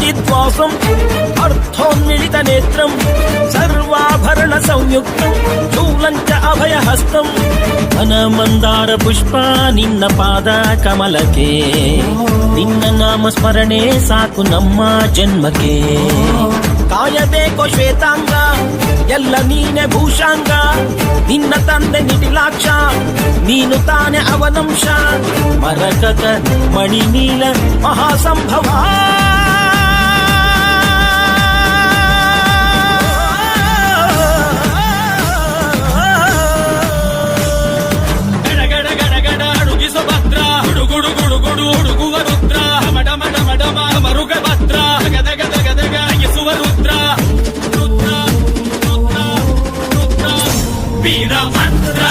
జిద్వాసం అర్థోన్మిళిత నేత్రం సర్వాభరణ సంయుక్తం చూలంచ అభయహస్తం ఘన మందార పుష్ప నిన్న ಪಾದ ಕಮಲಕ್ಕೆ ನಿನ್ನ ನಾಮ ಸ್ಮರಣೆ ಸಾಕು ನಮ್ಮ ಜನ್ಮಕ್ಕೆ ಕಾಯಬೇಕೋ ಶ್ವೇತಾಂಗ ಎಲ್ಲ ನೀನೆ ಭೂಷಾಂಗ ನಿನ್ನ ತಂದೆ ನಿಟಿಲಾಕ್ಷ ನೀನು ತಾನೆ ಅವನಂಶ ಮರಕತ ಮಣಿನೀಲ ಮಹಾಸಂಭವ ಹುಡುಗುವ ರುದ್ರ ಮಡ ಮಡ ಮಡ ಮರುಗ ಭದ್ರ ಗದಗ ಗದಗ ಯಸುವ ರುದ್ರ ರುದ್ರ ರುದ್ರ ರುದ್ರ ವೀರಭದ್ರ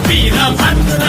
ವೀರಭದ್ರ